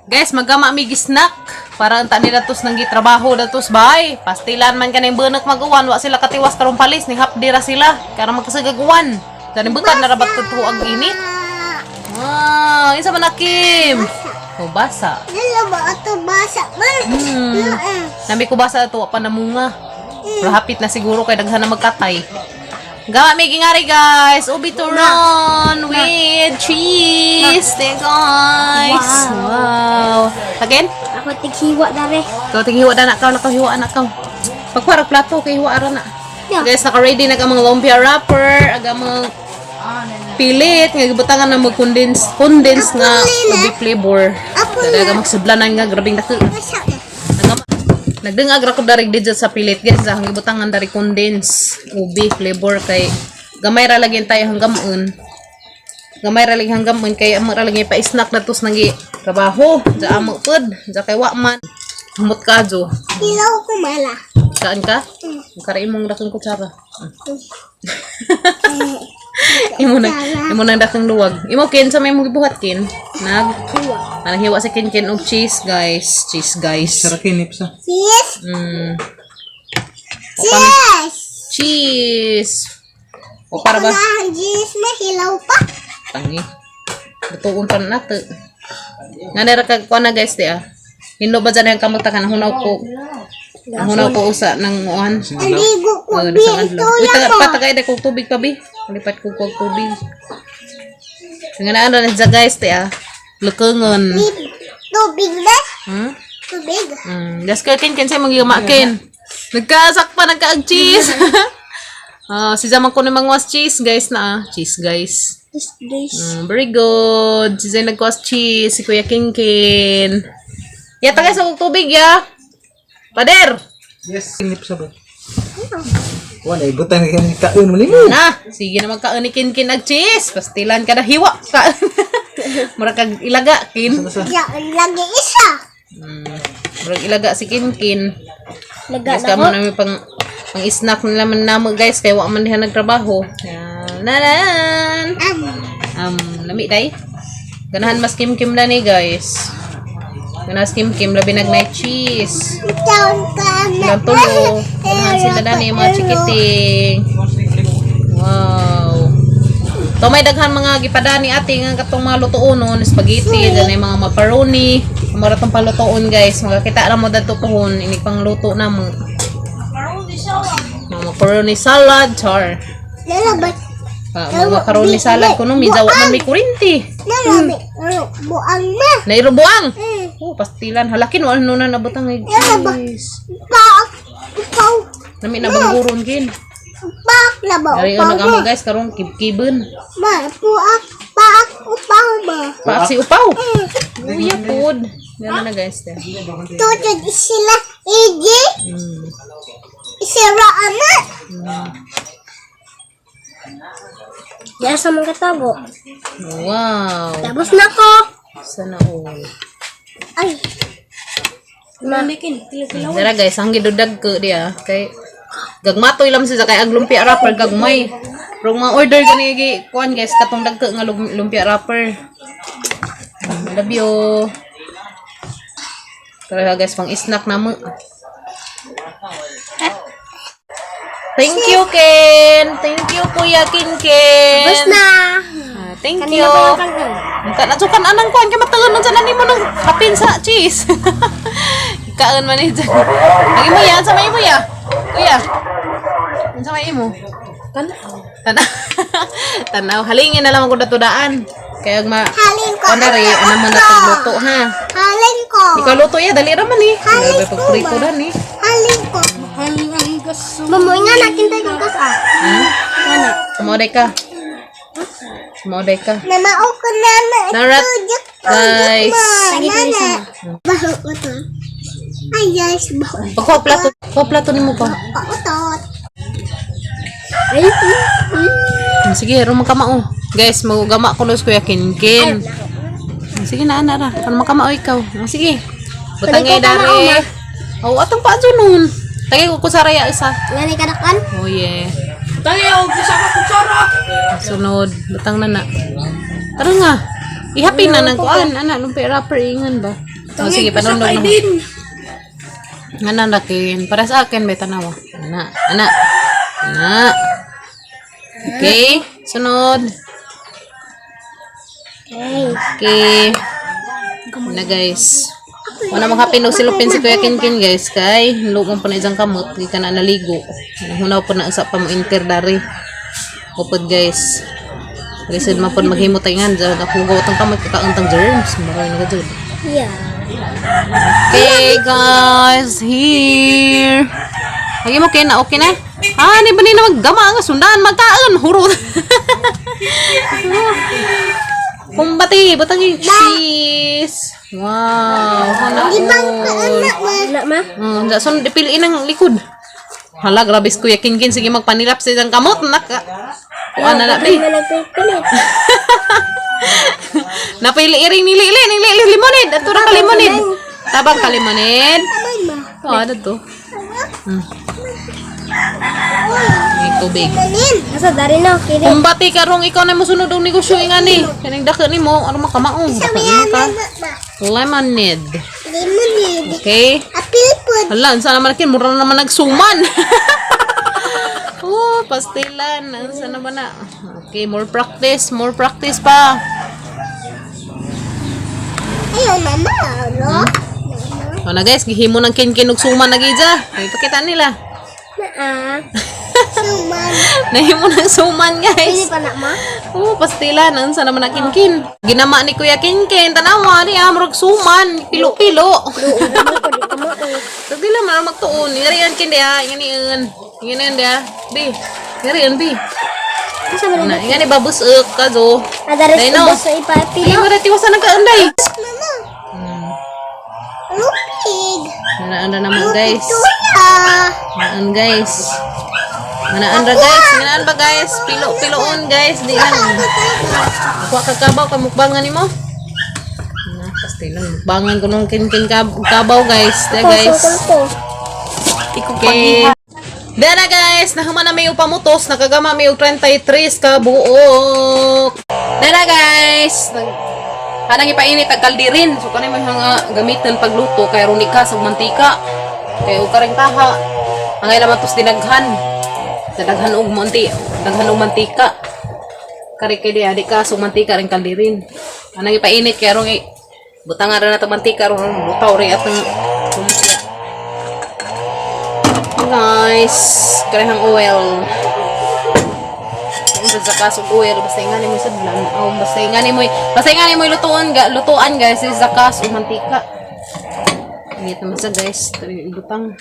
Guys, magama mi gisnak para anta nila tos nang gitrabaho datos bay. Pastilan man kanang benek maguwan wa sila katiwas karong palis ni hapdira sila para magkasagaguan. Dani bukan na rabat tutu ang init. Isa man Kim. Oh, basa. Lalo ba ito basa man? Nabi ko basa ito pa namunga. Pero hapit na siguro kay daghan na magkatay. Gama may gingari guys. Ubi turon with cheese. There guys. Wow. Again? Ako tighiwa na rin. Ikaw tighiwa na nakaw. Nakahiwa na nakaw. Pagparag plato kay hiwa ara na. Yeah. Guys, naka-ready na ka mga lumpia wrapper. Aga mga pilit. Nga gibutangan na mag-condense nga ubi flavor. Dada aga magsublanan nga. Grabing dako. Nagdengag ra ko dari dito sa pilit guys, ang gibutangan dari condense ubi flavor kay gamay ra lagi tayo hanggamon. Gamay ra lagi hanggamon kay amo ra lagi pa snack na tos nang trabaho. Sa amo pud, sa kay wa man. Humot kadyo. Ilaw ko mala. Saan ka? Kara imong dakong kutsara. imo na dakong luwag. Imo kin sa may mo gibuhat kin. Hiwa sa kin og cheese guys. Cheese guys. Sarap kinip sa. Cheese. Cheese. Cheese. O para ba? Cheese mahilaw pa. Tangi. Betuon pa na nato. Nga nara kag kuan na guys di ah. Hindo ba dyan yung kamagtakan? Hunaw ko usa ng uhan. Aligo ko bi. Uy, patagay na kong tubig pa bi. Lipat ko kong tubig. Nga na ano na dyan guys di ah. Lukungon. Tubig na? Tubig. Das ka kin sa mga gamakin. Nagkasak pa nagkaag-cheese. Si zaman ko na mga cheese guys na ah. Cheese guys. Very good. Si Zay nagkuas cheese. Si Kuya Kinkin. Yata guys sa tubig ya. Pader. Yes. Kinip sa ba? Wala, ibutang kaon mo limo. Na, sige na magkaon ni Kinkin ag cheese. Pastilan ka na hiwa ka. Mura kag ilaga kin. Ya, lagi isa. Mura ilaga si Kinkin. Laga Guys, kamo namin pang snack nila man namo guys kay wa man diha nagtrabaho. Nanan. Lami day. Ganahan mas kim-kim na ni guys. Ganas kim-kim labi nag-night cheese. Ilang tulo. Ganahan sila na ni mga chikiting. Wow. To may daghan mga gipadani ati nga katong mga lutuonon, spaghetti, dan mga macaroni. Mura tong palutuon guys. Makakita ra mo dadto pohon ini pangluto na mo. Macaroni salad, char. Lalabat. Macaroni salad kuno mi dawa man may kurinti. Lalabat. Buang na. Nairo buang. Pastilan halakin wala nuna nabutang guys. Upaw. Nami na bangguron kin. Upak laba. Dari una kamo guys karong kibkiben. Ma, paak upaw ba? Paak si upaw. Uya pod. Gana na guys. Tutod sila iji. Isira anak. Diyan sa mga tabo. Wow. Tapos na ko. Sana all. Ay. Mamikin. Dara guys, ang gidudag ko dia kay gagmatoy lang siya kay ag lumpia wrapper gagmay. Pero mga order gani gi kuan guys katong dagko nga lumpia wrapper. Love you. Tara guys pang snack na mo. Thank you Ken. Thank you Kuya Kinkin. Tapos na. Thank you. Ka nasukan anang kuan kay matagon sa nani mo nang hapin sa cheese. Kaon man ni. Lagi mo yan sa may mo ya. Kuya. Sa may mo. Tanaw. Halingin na lang ako datudaan. Kaya Halin ko. Kunwari, ano man natagluto ha. Halin ko. Ikaw luto ya, dali raman eh. Halin Dali pagprito dan eh. Halin ko. Mamoy nga natin tayo kung kas ah. Ano? Sumoday ka. Sumoday ka. Namao ko na Narat, guys. Baho ko to. Ay guys, baho. Pagkuha plato. Kuha plato ni mo pa. Pautot. Sige, rumang kamao. Guys, magama ko los Kuya Kinkin. Sige na, nara. Ano makamao ikaw? Sige. Butangay dari. Oh, atong pa nun. Tagay ko kusaraya isa. Ngani kadakan? Oh yeah. Tagay og isa ka kutsara. Sunod, butang na na. Tara nga. Ihapin na ng kuan, ana, lumpia wrapper ingon ba? Oh, sige, panundog na. Ana nakin. Para sa akin, may tanawa. Ana. Okay. Sunod. Okay. Na guys. Wala maghapinog silupin si Kuya Kinkin guys. Kay, lukong pa na isang kamot. Hindi ka na naligo. Hunaw pa na usap pa mo inter dari. Upod guys. Lisod man po maghimutayngan. Nakugaw itong kamot. Kakauntang germs. Maroy na ka dyan. Yeah. Okay guys, here. Lagi mo kaya na okay na? Ah, di ba nila maggama nga sundan magkaan hurot. Kumbati, batang cheese. Wow, hana all. Anak ma. Da son dipiliin ang likod. Hala, grabe ko yakin sige magpanilap sa isang kamot naka. Kuan na bi. Napili iring nili limonid. Ato ra ka limonid. Tabang ka limonid. Oh, ano to? May tubig. Asa dari na kini. Kumbati karong ikaw na mo sunod ang negosyo ingani. Kaning dako nimo ano makamaong. Lemonade. Okay. Apil po. Hala, saan naman akin? Mura naman nagsuman. Oh, pastilan. Saan naman na? Okay, more practice pa. Ayaw mama, no? O na guys, gihimo ng kinkin og suman na gidja. Ay, pakita nila. Suman. Nahimo ng suman Ini guys. pa na ma? Oh, pastilan. Saan naman na kinkin? Ginama ni Kuya Kinkin. Tanawa, ni amrog suman. Pilo-pilo. Tagdila man magtuon. Ngarian kin dia, nganian. Nganian dia. Bi. Ngarian bi. Asa ba Na, ngani babusuk ka zo. Ada Dai, res no. ubos sa ipati. Ay, wala tiwasan nagkaanday. Mama. Lupig. Manaan naman guys. Tuya. Manaan guys. Manaan ra guys. Manaan ba guys? Pilo-piloon guys. Di lang. Ako kakabaw ka mukbangan nimo. Na, pastilan. Mukbangan ko nung kinkin kabaw guys. Di guys. Okay. Dara guys, nahuman na may upamutos, nakagama may 33 ka buok. Dara guys, kanang ipainit ang kaldirin. So kanang may mga gamitan pagluto kay ron ka sa mantika. Kay og kareng taha. Ang ila man tos dinaghan. Daghan og mantika. Kari kay di ka sa mantika ring kaldirin. Kanang ipainit kay ron butangan ra na mantika ron lutaw ri atong lumpia. Guys, karehang oil. Ang sa kasog oil basta ingani mo sadlan. Oh, basta ingani mo lutuan guys is zakas o mantika. Ngit naman sa guys, tari ibutang.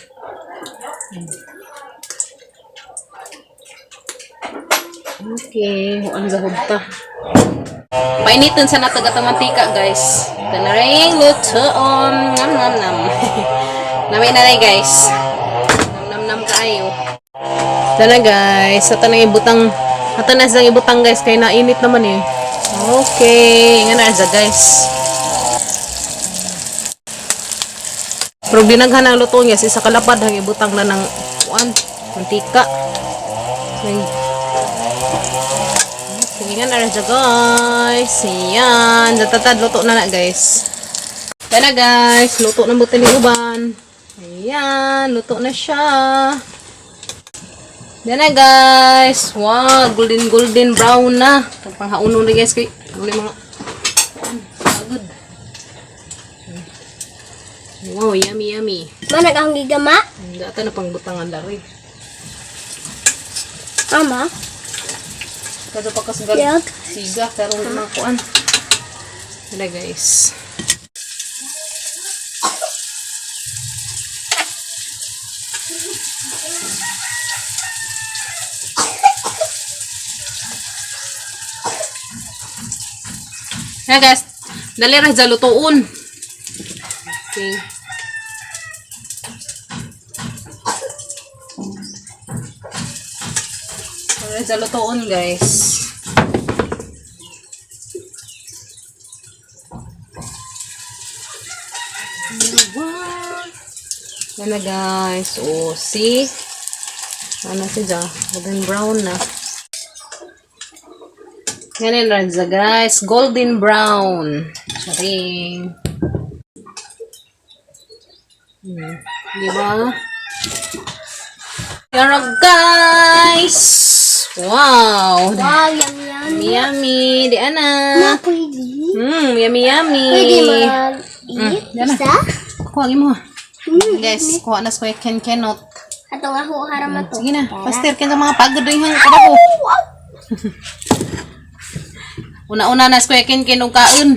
Okay, ang zahod ta. Painitin sa natagatang mantika guys. Tanaring lutoon. Nam. Nami na rin guys. Kaayo. Dala guys, ata na ibutang guys kay nainit naman eh. Okay, nga na sa guys. Pero dinaghan ang luto niya sa kalapad hang ibutang na ng mantika. Sige nga na sa guys. Yan, datatad luto na guys. Dala guys, luto na buti ni uban. Ayan, luto na siya. Yan na guys. Wow, golden brown na. Panghaunong na guys. Kaya mga good. Wow, yummy. Mana kang gigama? Data na pang butangan dari. Ama. Kada pa kasgal. Yak. Siga, pero mga kuan. Yan na guys. Yan guys, dali ra sa lutuon. Okay. Dali sa lutuon guys. Yan na guys. Oh, see? Ano siya? Golden brown na. Yan yung radza guys. Golden brown. Charing. Di ba? Pero guys! Wow! Wow, yummy, yummy. Yummy! Di ana! Pwede. Yummy yummy! Pwede mag-eat. Yan na. Isa? Kuha mo. Guys, kuha na sa kuya Kenot. Ato nga ho, harama to. Sige na, pastor, kaya mga pagod rin yung kadapo. Una-una na sa kuya Ken og kaon.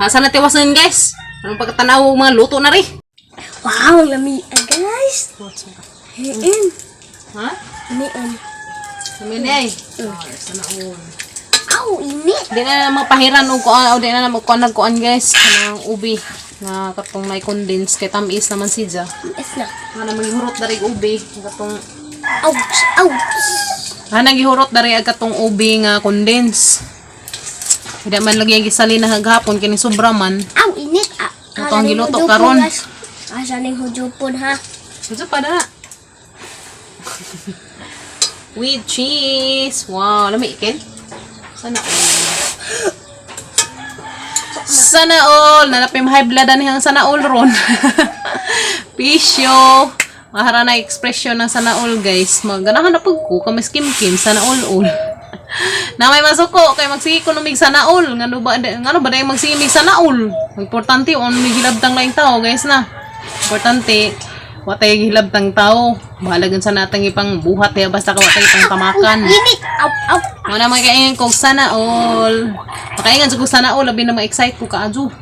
Asa na tiwasan guys? Anong pagkatanaw mga luto na rin? Wow, yummy, guys. Ayan. Ha? Ayan. Sabi ay. Sana all. Aw, init. Di na mapahiran o kuan, o di na magkuan nagkuan guys. Kanang ubi na katong may condense kay tamis naman siya. Yes na. Nga maghihurot dari ubi katong Ouch, ouch. nagihurot dari katong ubi nga condense. Hindi man lagi ang gisalin na haghapon kini sobra man. Aw, init. Ito ang giluto karon. Asa ning hujupon ha? Ito pa na. With cheese. Wow, lami ikin. Sana all. Sana all. Nanapim high blood na sana all ron. Pisyo. Mahara na expression ng sana all guys. Maganahan na pag ko. Kamis kim-kim. Sana all. Na may masuko. Kaya magsigi ko numig sana all. Ngano ba dahil magsigimig sana all. Importante on may hilabtang laing tao guys na. Importante. Watay hilabtang tao. Mahalagan sa natang ipang buhat ya basta ka watay ipang tamakan. Init. Aw, aw. Wala mga kaingan kog sana all. Makaingan sa kog sana all. Labi na ma-excite ko ka adyo.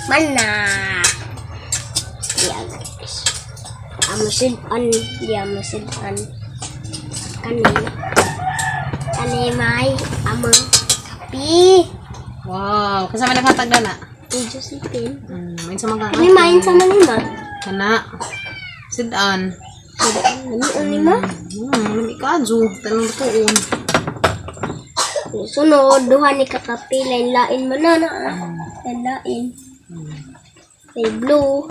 Mana. Yan guys. Amusid-an. Amusid-an. Kani may amang kapi. Wow. Kasama naghatag na na. Josephine. Main sa mga Kani main sama ni ma. kana. Sidan. Kani ni ma. Lami ka adyo. Tanong tuon. Sunod duha ni kakapi lain-lain man na. Lain-lain. May blue.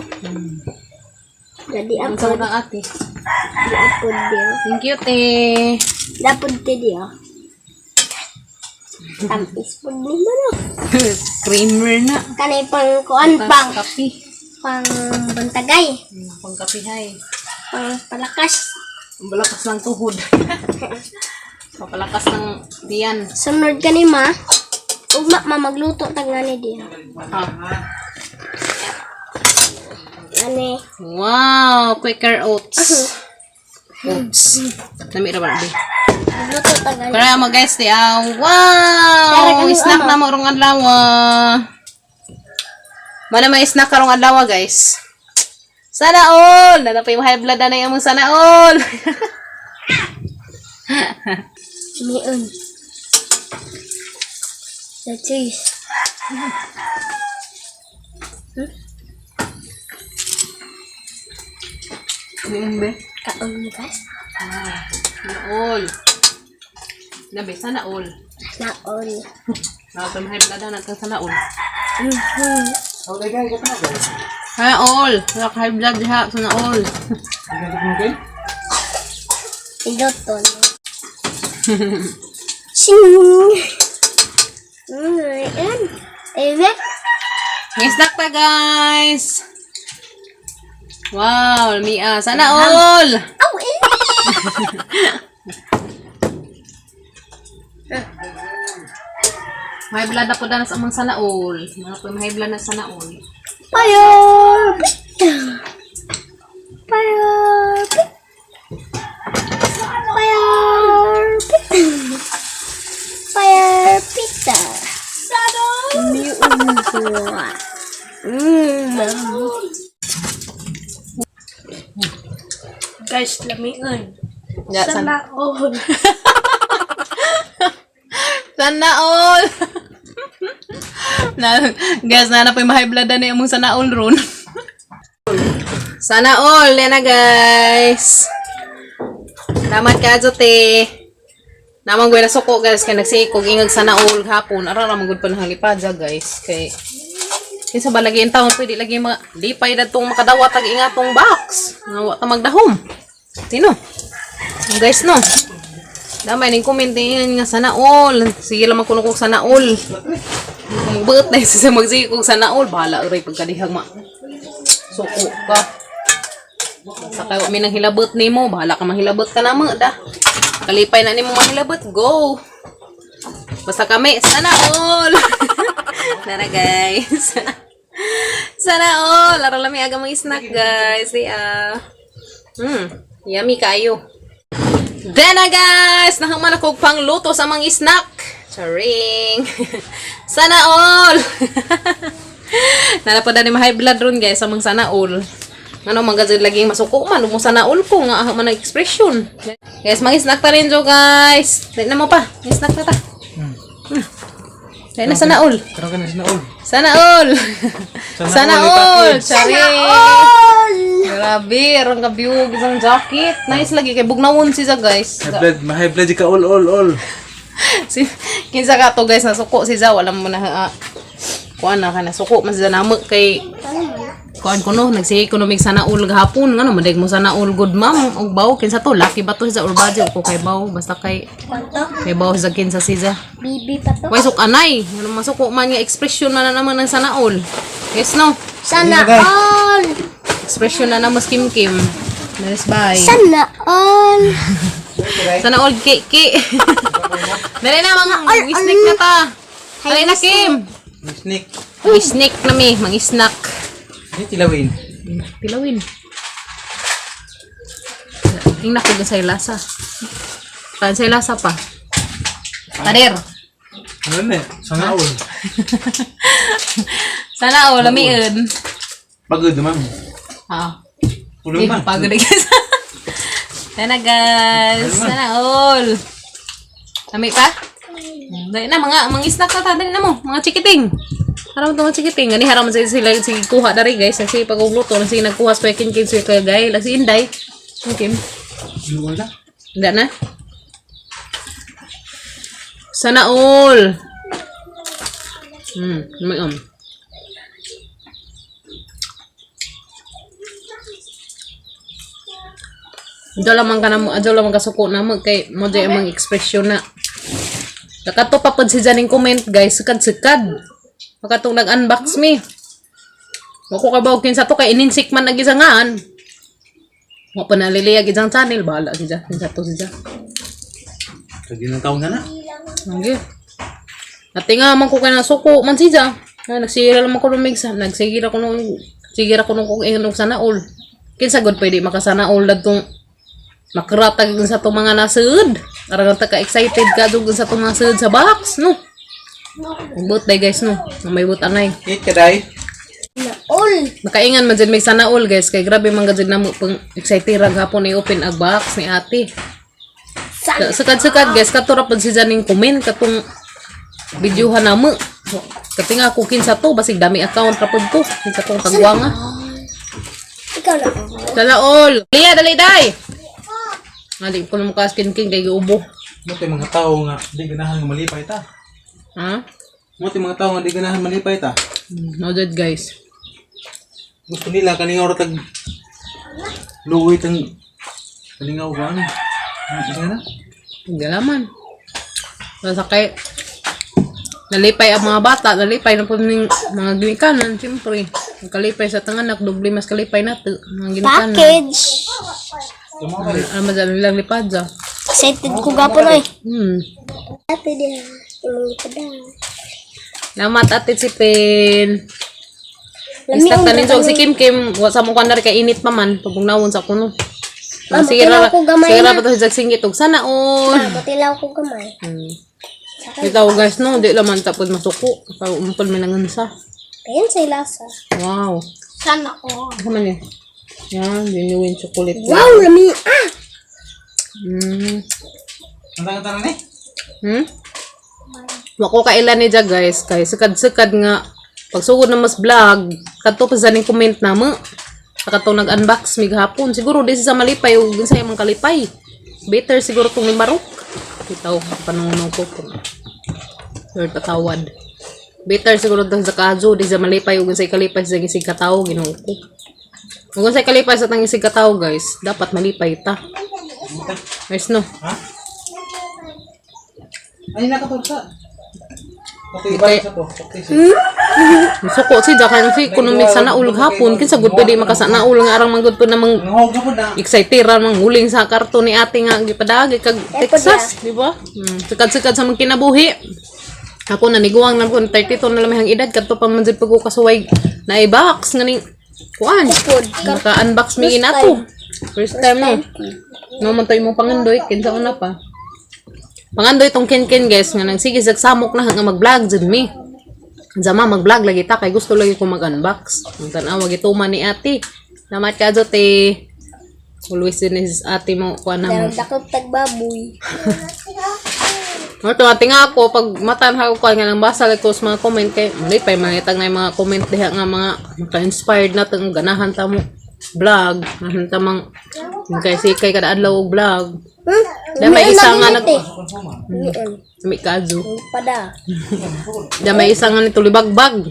Jadi Ang apa? sa mga ate. Dapod dia. Thank you, te. Dapod dia. Tampis pun ni mana? Creamer na. Kanay pang kuan pang Kapi. bantagay, Pangkapihay. pang palakas. Ang balakas ng tuhod. Papalakas ng diyan. Sunod ka ni ma. Ugma magluto tag ngani dia. Ani. Wow! Quaker oats. Oats. Nami ra ba di? Magluto tag ngani. Kaya mo guys, di wow! Snack na mo rong adlaw. Mana may snack karong adlaw guys. Sana all! Nanapay mo high blood na yung sana all! Miun. The cheese. Ano ba? Kaon mo guys. Sana all. Nabi, sana all. Naon. Nakapay mo high blood na natin sana all. Oh, lagay ko pa na. Sana all! Wala ka high blood diha. Sana all. Iluto no. Sing. Ayan. Ayan. May snack pa guys! Wow! Mia! Sana all! Aw, eh. May blood na po na sa amang sana all. Mga po may blood na sana all. Fire! Fire! Fire! Fire pizza! Guys, lamian. Yeah, Sana all. Sana all! Guys, na po yung high blood na yung sana all ron. Sana all! Yan na guys! Salamat ka, Jote! Namang gawin na suko guys, kaya nagsikog ingag sana all hapon. Ara naman gud pa ng halipadya guys. Kay sa balagi ang taon, pwede lagi lipay na itong makadawat tag ingatong box. Nga ta magdahom. Sino? Guys no. Damay ning comment nga sana all. Sige lang magkunukog sana all. Kung buot na isa magsikog sa naol, bahala rin pagkadihag ma. Suko ka. Sa kayo minang hilabot ni mo, bahala ka mahilabot ka na mo, da. Kalipay na ni mo mahilabot, go! Basta kami, sana all! Nara guys. Sana all! Laro lami aga mga snack guys. Yummy kayo. Then na guys, nahaman ako pang luto sa mga snack. Charing! Sana all! Nalapada ni high blood ron guys sa mga sana all. Ano magazin lagi masuko man mo sana all ko nga man expression. Guys, mga snack ta rin jo guys. Dahil na mo pa, mga snack na ta. Dahil na sana all. Karon ka na sana all. Sana all! Sana all! Charing! Grabe, arang kabiyog isang jacket. Nice lagi kay bugnawon siya guys. High blood ka all. Kinsa ka to guys nasuko si Za wala mo na kuan na kana suko man sa namo kay kuan kuno nagsihi kuno mig sana ul gahapon ngano madig mo sana ul good ma'am og baw kinsa to laki ba to sa urbajo ko kay baw basta kay baw sa kinsa si Za Bibi pa to. way suk anay ngano masuko man nga expression na naman ng sana ul yes no Sana all. expression na naman kim nice bye Sana all. sana ul ki dali na mga snake na ta dali na Kim Snake. Mag-snack na mi, mag-snack. Ini tilawin. Tilawin. Tingnan ko sa lasa. Kan sa lasa pa. Pader. Ano na? Sana all. Sana all lamiin. Pagod naman. Ah. Pulong man. Pagod guys. Sana guys, sana all. Lami pa? Dali na mga snack na dali na mo, mga chikiting. Haram to mga chikiting, ani haram sila sige kuha dari guys, kasi pagugluto na sige nagkuha sa kin kay guys, lasi inday. Okay. Wala. Enggak na? Sana all. May Ito lamang ka na mo, adyo lamang kasuko na mo, kay mo dyan ang mga ekspresyon na. Nakato pa pod si Janing comment guys, sekad. Makatong nag-unbox me. Wako ka ba sa to kay ininsik man nagisangan. Wa pa naliliyag isang channel, bahala si Jan. Kinsa to si Jan. Kagi ng taon na. Okay. Ati nga man ko kay nasuko man si Jan. Nagsira lang ko lumigsa, nagsigira ko nung kung inog sana all. Kinsa god pwede makasana all dadtong makaratag sa to mga nasud. Arang ta ka excited ka dug sa to mga sud sa box, no. But day guys no, may but anay. Eat ka dai. Sana all. Makaingan man jud may sana all guys kay grabe man gud na mo pang excited ra gapon ni open ang box ni ate. Sekad guys katura pud si Janing comment katong videohan namo. Katinga ko kinsa to basig dami account ra pud to. Kinsa tong tagwanga. Ikaw na. Sana all. Liya dali day. Ngali ko nung kaskin king kay ubo. Mo tay mga tao nga di ganahan nga malipay ta. Ha? Mo tay mga tao nga di ganahan malipay ta. No that guys. Gusto nila kaningaw ra tag luoy tang kaningaw ba ano? Ano na? Galaman. Nasakay. Nalipay ang mga bata, nalipay na po ng mga ginikanan, siyempre. Kalipay sa tanganak, doble mas kalipay na ito. Mga ginikanan. Package. Alam mo dyan nilang lipad dyan. Excited ko gapon ay. Ate dia. Lamat atit si Pen. Istak tanin so si Kim sa mukha na rin kay init pa man. Pagpungnawon sa kuno. Sige ra pa to si Jagsingit. Sana all. Batilaw ko gamay. Ito guys no, di laman tapos masuko. Umpal may nangansa. Ayan sa lasa. Wow. Sana all. Ano man yun? Yan, genuine chocolate. Wow, lami. Ang tangan ni? Wako kailan ni Jack guys. Kay sekad nga. Pagsugod na mas vlog. Kato pa sa ning comment na mo. Katong nag-unbox mig hapon. Siguro di sa malipay. O sa imang kalipay. Better siguro itong limarok. Itaw, panunong ko. Or patawad. Better siguro itong sa kajo. Di sa malipay. O sa kalipay sa isig katao. Ginoo ko. Kung sa kalipay sa tangisig katao guys, dapat malipay ta. Guys no. Ha? Ay nakatursa. Okay, balik sa to. Okay, Suko si Jakan si economic sana ulog hapon kinsa gud pwede makasana ul nga arang manggod na mang Nangahog na po na. exciteran manguling sa karton ni ate nga gipadagi kag Texas, di ba? Sikad-sikad sa mga kinabuhi. Ako naniguang na ko 32 na lamang edad kadto pa man jud pag ko kasuway na i-box nganing kuan. Naka-unbox mi inato. First time no. No man to imong pangandoy kinsa una pa. Pangandoy tong ken guys nga nagsige samok na nga mag-vlog jud mi. Zama mag-vlog lagi ta kay gusto lagi ko mag-unbox. Ang tan-aw gituman ni ate. Namat ka jud te. Always din is ate mo kuan na. Dakop tagbaboy. Ito ate nga ako pag matanha ko nga nang basa ko sa mga comment kay mali pa manitag na mga comment diha nga mga maka-inspired natin ganahan ta mo vlog, ganahan ta mang kay sikay kada adlaw og vlog. May isa nga nag Sami kazo. Pada. May isa nga nito libagbag.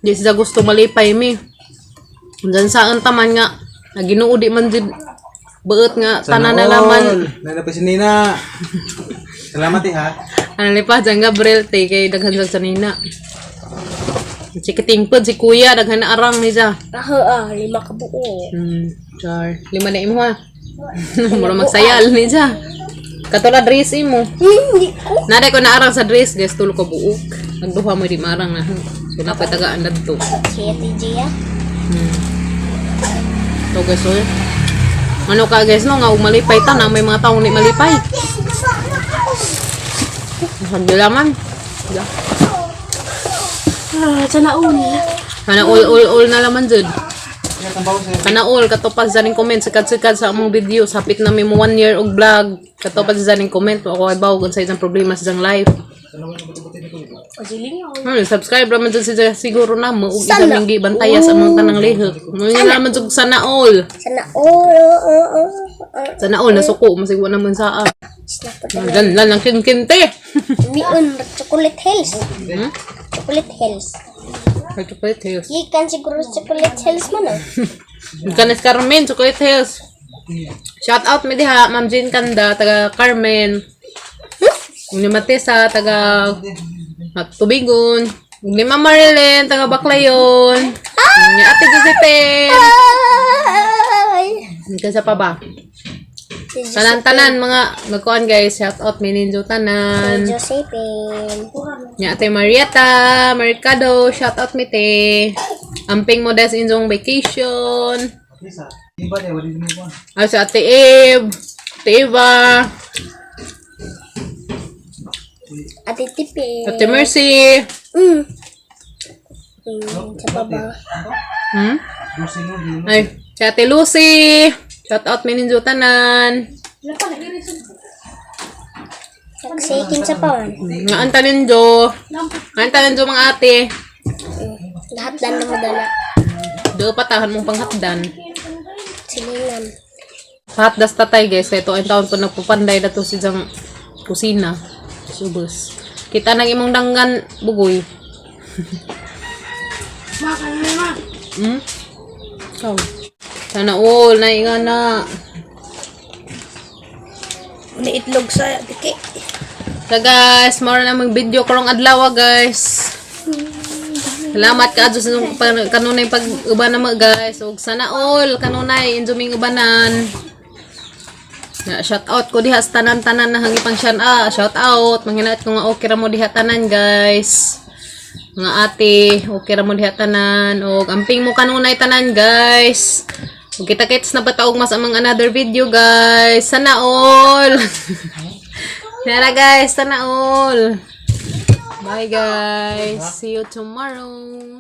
Di siya gusto malipay mi. Dan saan taman nga naginuudi man jud beut nga tanan na laman. Nanapay si Nina. Salamat ha. Ano lipa dyan Gabriel te kay daghan sa nina. Si katingpod si kuya daghan na arang ni siya. Aha, 5 ka buo. Char. 5 na imo ha. Mura magsayal ni siya. Katulad dress imo. Hindi ko. Naday ko na arang sa dress guys tulo ko buok. Nagduha mo di marang na. So napay tagaan dadto. Si Ate Gia. So guys oy. Ano ka guys no nga ug malipay ta na may mga tawo ni malipay. Alhamdulillah man. Yeah. Sana uni. Kana all na laman jud. Kana all katupad sa ning comment sikat-sikat sa among video sapit na mi mo 1 year og vlog katupad sa ning comment ako ay bawo sa isang problema sa jang life. Subscribe raman jud si siguro na mo ug isa ming gibantaya sa among tanang lihok. Mo naman jud sana all. Sana all nasuko masigwa naman sa lan lang kinte. Miun Chocolate Hills. Chocolate Hills. Chocolate Hills. Ikan siguro Chocolate Hills man ah. Kanis Carmen Chocolate Hills. Shout out mi diha Ma'am Jean Kanda taga Carmen. Ni Matesa taga Tubigon. Ni Ma'am Marilyn taga Baclayon. Ni Ate Josephine. Kasi pa ba? Tanan-tanan mga nagkuhan guys, shout out mi ninyo tanan. Josephine. Ni Ate Marieta, Mercado, shout out mi te. Amping mo des inyong vacation. Ay si Ate Eve, Ate Eva, Ate Tipi. Ate Mercy. Sa baba. Ay, si Ate Lucy. Shout out mi ninyo tanan. Nagsikin sa pawan. Nga antanin jo. Nga antanin jo mga ate. Lahat dan na madala. Do patahan mong panghatdan. Silingan. Pahatdas tatay guys. Ito ang taon ko nagpupanday na to si jang kusina. Subos. Kita nang imong danggan bugoy. So. Sana all na ingana. Uni itlog sa tiki. So guys, mara na mag video karong adlaw guys. Salamat ka sa kanunay pag-uban na mga guys. Ug sana all kanunay injuming ubanan. Shout out ko diha sa tanan-tanan na hangipang shout out. Manghinaot ko nga okay ra mo diha tanan guys. Mga ate, okay ra mo diha tanan og amping mo kanunay tanan guys. Ug kita-kits na bataog mas among another video guys. Sana all. Nara guys, sana all. Bye guys. See you tomorrow.